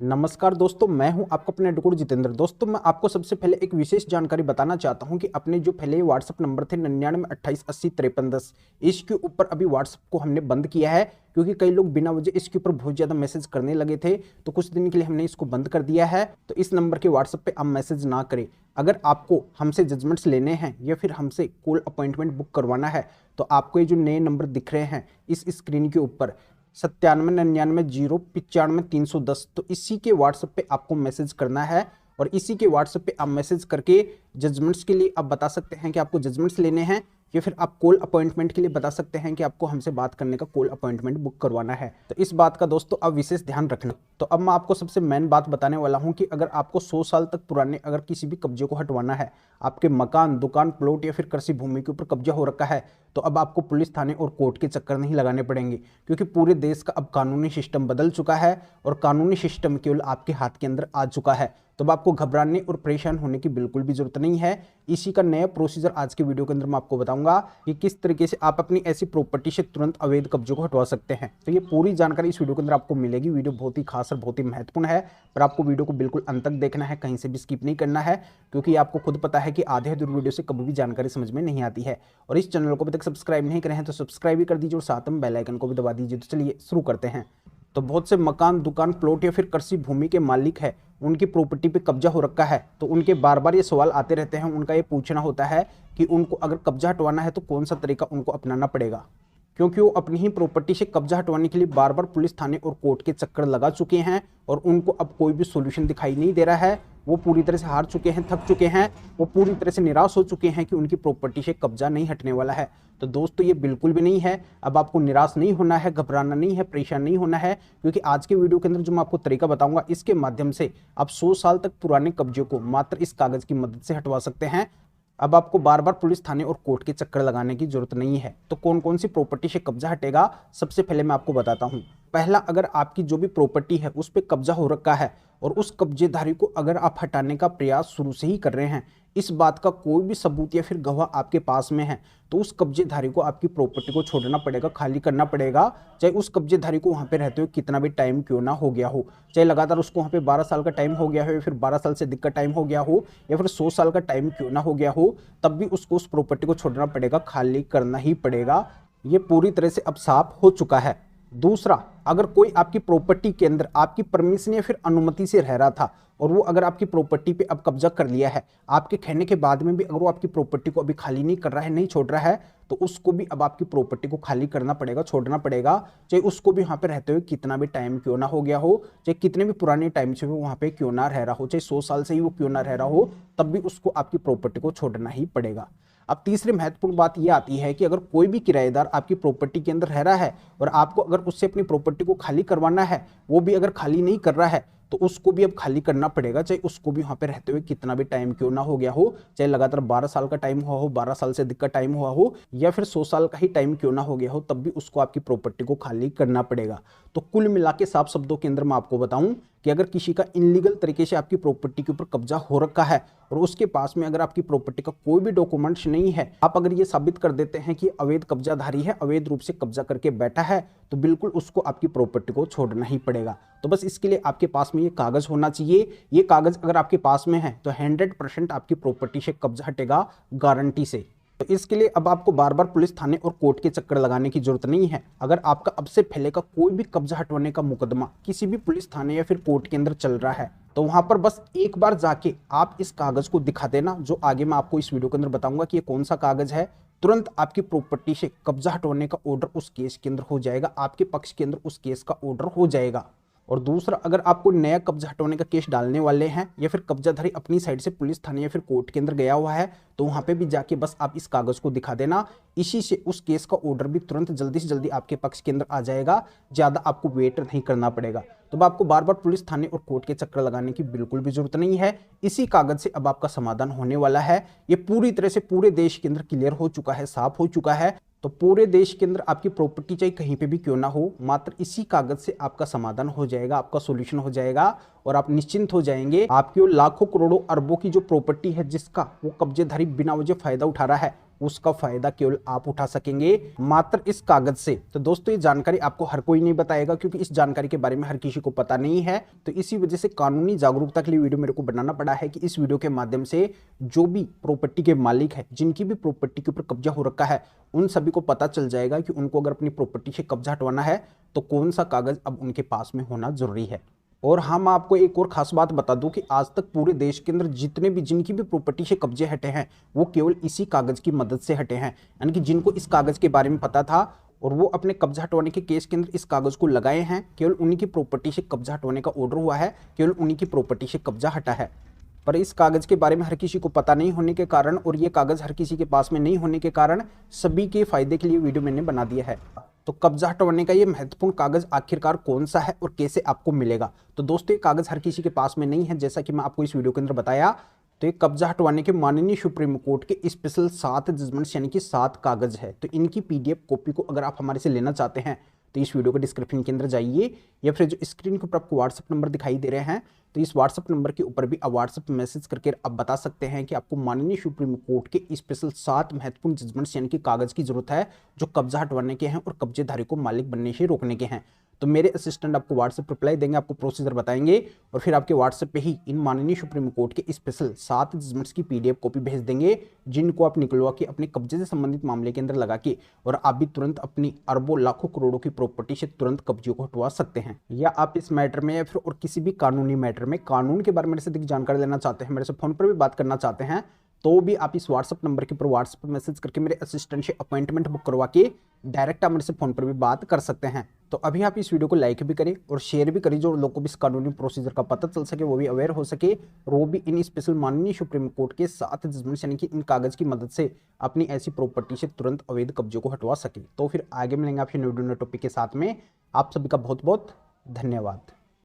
नमस्कार दोस्तों, मैं हूं आपका अपने डॉक्टर जितेंद्र। दोस्तों, मैं आपको सबसे पहले एक विशेष जानकारी बताना चाहता हूं कि अपने जो पहले व्हाट्सअप नंबर थे 9928805310, इसके ऊपर अभी व्हाट्सअप को हमने बंद किया है क्योंकि कई लोग बिना वजह इसके ऊपर बहुत ज़्यादा मैसेज करने लगे थे। तो कुछ दिन के लिए हमने इसको बंद कर दिया है। तो इस नंबर के व्हाट्सअप पे आप मैसेज ना करें। अगर आपको हमसे जजमेंट्स लेने हैं या फिर हमसे कॉल अपॉइंटमेंट बुक करवाना है तो आपको ये जो नए नंबर दिख रहे हैं इस स्क्रीन के ऊपर 9799055310, तो इसी के व्हाट्सएप पे आपको मैसेज करना है। और इसी के व्हाट्सएप पे आप मैसेज करके जजमेंट्स के लिए आप बता सकते हैं कि आपको जजमेंट्स लेने हैं या फिर आप कॉल अपॉइंटमेंट के लिए बता सकते हैं कि आपको हमसे बात करने का कॉल अपॉइंटमेंट बुक करवाना है। तो इस बात का दोस्तों आप विशेष ध्यान रखना। तो अब मैं आपको सबसे मेन बात बताने वाला हूं कि अगर आपको 100 साल तक पुराने अगर किसी भी कब्जे को हटवाना है, आपके मकान, दुकान, प्लॉट या फिर कृषि भूमि के ऊपर कब्जा हो रखा है, तो अब आपको पुलिस थाने और कोर्ट के चक्कर नहीं लगाने पड़ेंगे क्योंकि पूरे देश का अब कानूनी सिस्टम बदल चुका है और कानूनी सिस्टम केवल आपके हाथ के अंदर आ चुका है। तो अब आपको घबराने और परेशान होने की बिल्कुल भी जरूरत नहीं है। इसी का नया प्रोसीजर आज के वीडियो के अंदर मैं आपको बताऊंगा कि किस तरीके से आप अपनी ऐसी प्रॉपर्टी से तुरंत अवैध कब्जों को हटवा सकते हैं। तो ये पूरी जानकारी इस वीडियो के अंदर आपको मिलेगी। वीडियो बहुत ही खास और बहुत ही महत्वपूर्ण है, पर आपको वीडियो को बिल्कुल अंत तक देखना है, कहीं से भी स्किप नहीं करना है क्योंकि आपको खुद पता है कि आधे अधूरे वीडियो से कभी भी जानकारी समझ में नहीं आती है। और इस चैनल को अभी तक सब्सक्राइब नहीं करे हैं तो सब्सक्राइब भी कर दीजिए और साथ में बेल आइकन को भी दबा दीजिए। तो चलिए शुरू करते हैं। तो बहुत से मकान, दुकान, प्लॉट या फिर कृषि भूमि के मालिक है, उनकी प्रॉपर्टी पे कब्जा हो रखा है। तो उनके बार बार ये सवाल आते रहते हैं। उनका ये पूछना होता है कि उनको अगर कब्जा हटवाना है तो कौन सा तरीका उनको अपनाना पड़ेगा, क्योंकि वो अपनी ही प्रॉपर्टी से कब्जा हटवाने के लिए बार बार पुलिस थाने और कोर्ट के चक्कर लगा चुके हैं और उनको अब कोई भी सॉल्यूशन दिखाई नहीं दे रहा है। वो पूरी तरह से हार चुके हैं, थक चुके हैं, वो पूरी तरह से निराश हो चुके हैं कि उनकी प्रॉपर्टी से कब्जा नहीं हटने वाला है। तो दोस्तों ये बिल्कुल भी नहीं है। अब आपको निराश नहीं होना है, घबराना नहीं है, परेशान नहीं होना है क्योंकि आज के वीडियो के अंदर जो मैं आपको तरीका बताऊंगा इसके माध्यम से आप 100 साल तक पुराने कब्जे को मात्र इस कागज की मदद से हटवा सकते हैं। अब आपको बार बार पुलिस थाने और कोर्ट के चक्कर लगाने की जरूरत नहीं है। तो कौन कौन सी प्रॉपर्टी से कब्जा हटेगा, सबसे पहले मैं आपको बताता हूं। पहला, अगर आपकी जो भी प्रॉपर्टी है उस पर कब्जा हो रखा है और उस कब्जेधारी को अगर आप हटाने का प्रयास शुरू से ही कर रहे हैं, इस बात का कोई भी सबूत या फिर गवाह आपके पास में है, तो उस कब्जेधारी को आपकी प्रॉपर्टी को छोड़ना पड़ेगा, खाली करना पड़ेगा। चाहे उस कब्जेधारी को वहां पे रहते हुए कितना भी टाइम क्यों ना हो गया हो, चाहे लगातार उसको वहां पे 12 साल का टाइम हो गया हो या फिर 12 साल से अधिक का टाइम हो गया हो या फिर 100 साल का टाइम क्यों ना हो गया हो, तब भी उसको उस प्रॉपर्टी को छोड़ना पड़ेगा, खाली करना ही पड़ेगा। ये पूरी तरह से अब साफ हो चुका है। दूसरा, अगर कोई आपकी प्रॉपर्टी के अंदर आपकी परमिशन या फिर अनुमति से रह रहा था और वो अगर आपकी प्रॉपर्टी पे अब कब्जा कर लिया है, आपके कहने के बाद में भी अगर वो आपकी प्रॉपर्टी को अभी खाली नहीं कर रहा है, नहीं छोड़ रहा है, तो उसको भी अब आपकी प्रॉपर्टी को खाली करना पड़ेगा, छोड़ना पड़ेगा। चाहे उसको भी वहां पे रहते हुए कितना भी टाइम क्यों ना हो गया हो, चाहे कितने भी पुराने टाइम से वो वहां पे क्यों ना रह रहा हो, चाहे 100 साल से ही वो क्यों ना रह रहा हो, तब भी उसको आपकी प्रॉपर्टी को छोड़ना ही पड़ेगा। अब तीसरी महत्वपूर्ण बात यह आती है कि अगर कोई भी किराएदार आपकी प्रॉपर्टी के अंदर रह रहा है और आपको अगर उससे अपनी प्रॉपर्टी को खाली करवाना है, वो भी अगर खाली नहीं कर रहा है, तो उसको भी अब खाली करना पड़ेगा, चाहे उसको भी वहां पे रहते हुए कितना भी टाइम क्यों ना हो गया हो, चाहे लगातार 12 साल का टाइम हुआ हो, 12 साल से अधिक का टाइम हुआ हो या फिर 100 साल का ही टाइम क्यों ना हो गया हो, तब भी उसको आपकी प्रॉपर्टी को खाली करना पड़ेगा। तो कुल मिला के साफ शब्दों के अंदर मैं आपको बताऊं कि अगर किसी का इनलीगल तरीके से आपकी प्रॉपर्टी के ऊपर कब्जा हो रखा है और उसके पास में अगर आपकी प्रॉपर्टी का कोई भी डॉक्यूमेंट्स नहीं है, आप अगर ये साबित कर देते हैं कि अवैध कब्जाधारी है, अवैध रूप से कब्जा करके बैठा है, तो बिल्कुल उसको आपकी प्रॉपर्टी को छोड़ना ही पड़ेगा। तो बस इसके लिए आपके पास में ये कागज होना चाहिए। ये कागज अगर आपके पास में है तो 100% आपकी प्रॉपर्टी से कब्जा हटेगा, गारंटी से। तो इसके लिए अब आपको बार बार पुलिस थाने और कोर्ट के चक्कर लगाने की जरूरत नहीं है। अगर आपका अब से पहले का कोई भी कब्जा हटवाने का मुकदमा किसी भी पुलिस थाने या फिर कोर्ट के अंदर चल रहा है, तो वहां पर बस एक बार जाके आप इस कागज को दिखा देना, जो आगे मैं आपको इस वीडियो के अंदर बताऊंगा कि ये कौन सा कागज है। तुरंत आपकी प्रॉपर्टी से कब्जा हटवाने का ऑर्डर उस केस के अंदर हो जाएगा, आपके पक्ष के अंदर उस केस का ऑर्डर हो जाएगा। और दूसरा, अगर आपको नया कब्जा हटवाने का केस डालने वाले हैं या फिर कब्जाधारी अपनी साइड से पुलिस थाने या फिर कोर्ट के अंदर गया हुआ है, तो वहां पे भी जाके बस आप इस कागज को दिखा देना। इसी से उस केस का ऑर्डर भी तुरंत जल्दी से जल्दी आपके पक्ष के अंदर आ जाएगा, ज्यादा आपको वेट नहीं करना पड़ेगा। तो अब आपको बार बार पुलिस थाने और कोर्ट के चक्कर लगाने की बिल्कुल भी जरूरत नहीं है। इसी कागज से अब आपका समाधान होने वाला है। ये पूरी तरह से पूरे देश के अंदर क्लियर हो चुका है, साफ हो चुका है। तो पूरे देश के अंदर आपकी प्रॉपर्टी चाहे कहीं पे भी क्यों ना हो, मात्र इसी कागज से आपका समाधान हो जाएगा, आपका सॉल्यूशन हो जाएगा और आप निश्चिंत हो जाएंगे। आपकी वो लाखों करोड़ों अरबों की जो प्रॉपर्टी है जिसका वो कब्जेधारी बिना वजह फायदा उठा रहा है, उसका फायदा केवल आप उठा सकेंगे मात्र इस कागज से। तो दोस्तों ये जानकारी आपको हर कोई नहीं बताएगा, क्योंकि इस जानकारी के बारे में हर किसी को पता नहीं है। तो इसी वजह से कानूनी जागरूकता के लिए वीडियो मेरे को बनाना पड़ा है कि इस वीडियो के माध्यम से जो भी प्रॉपर्टी के मालिक है, जिनकी भी प्रॉपर्टी के ऊपर कब्जा हो रखा है, उन सभी को पता चल जाएगा कि उनको अगर अपनी प्रॉपर्टी से कब्जा हटवाना है तो कौन सा कागज अब उनके पास में होना जरूरी है। और हम आपको एक और खास बात बता दूं कि आज तक पूरे देश के अंदर जितने भी जिनकी भी प्रॉपर्टी से कब्जे हटे हैं वो केवल इसी कागज की मदद से हटे हैं। यानी कि जिनको इस कागज के बारे में पता था और वो अपने कब्जा हटवाने के केस के अंदर इस कागज को लगाए हैं, केवल उन्हीं की प्रॉपर्टी से कब्जा हटवाने का ऑर्डर हुआ है, केवल उन्हीं की प्रॉपर्टी से कब्जा हटा है। पर इस कागज के बारे में हर किसी को पता नहीं होने के कारण और ये कागज हर किसी के पास में नहीं होने के कारण सभी के फायदे के लिए वीडियो मैंने बना दिया है। तो कब्जा हटवाने का ये महत्वपूर्ण कागज आखिरकार कौन सा है और कैसे आपको मिलेगा। तो दोस्तों ये कागज हर किसी के पास में नहीं है, जैसा कि मैं आपको इस वीडियो के अंदर बताया। तो ये कब्जा हटवाने के माननीय सुप्रीम कोर्ट के स्पेशल 7 जजमेंट्स यानी कि 7 कागज है। तो इनकी पीडीएफ कॉपी को अगर आप हमारे से लेना चाहते हैं तो इस वीडियो के डिस्क्रिप्शन के अंदर जाइए, या फिर जो स्क्रीन के ऊपर आपको व्हाट्सएप नंबर दिखाई दे रहे हैं तो इस व्हाट्सएप नंबर के ऊपर भी आप व्हाट्सएप मैसेज करके आप बता सकते हैं कि आपको माननीय सुप्रीम कोर्ट के स्पेशल 7 महत्वपूर्ण जजमेंट्स यानी कि कागज की जरूरत है जो कब्जा हटवाने के हैं और कब्जेधारी को मालिक बनने से रोकने के हैं। तो मेरे असिस्टेंट आपको व्हाट्सएप रिप्लाई देंगे, आपको प्रोसीजर बताएंगे और फिर आपके व्हाट्सएप पे ही इन माननीय सुप्रीम कोर्ट के स्पेशल 7 जजमेंट्स की पीडीएफ कॉपी भेज देंगे, जिनको आप निकलवा के अपने कब्जे से संबंधित मामले के अंदर लगा के और आप भी तुरंत अपनी अरबों लाखों करोड़ों की प्रॉपर्टी से तुरंत कब्जे को हटवा सकते हैं। या आप इस मैटर में या फिर और किसी भी कानूनी मैटर में कानून के बारे में मेरे से जानकारी लेना चाहते हैं, मेरे से फोन पर भी बात करना चाहते हैं, तो भी आप इस व्हाट्सएप नंबर के ऊपर व्हाट्सएप पर मैसेज करके मेरे असिस्टेंट से अपॉइंटमेंट बुक करवा के डायरेक्ट आप मेरे से फोन पर भी बात कर सकते हैं। तो अभी आप इस वीडियो को लाइक भी करें और शेयर भी करें, जो लोगों को भी इस कानूनी प्रोसीजर का पता चल सके, वो भी अवेयर हो सके और वो भी इन स्पेशल माननीय सुप्रीम कोर्ट के 7 जजमेंट्स यानी कि इन कागज की मदद से अपनी ऐसी प्रॉपर्टी से तुरंत अवैध कब्जे को हटवा सके। तो फिर आगे मिलेंगे आपसे न्यू टॉपिक के साथ में। आप सभी का बहुत बहुत धन्यवाद।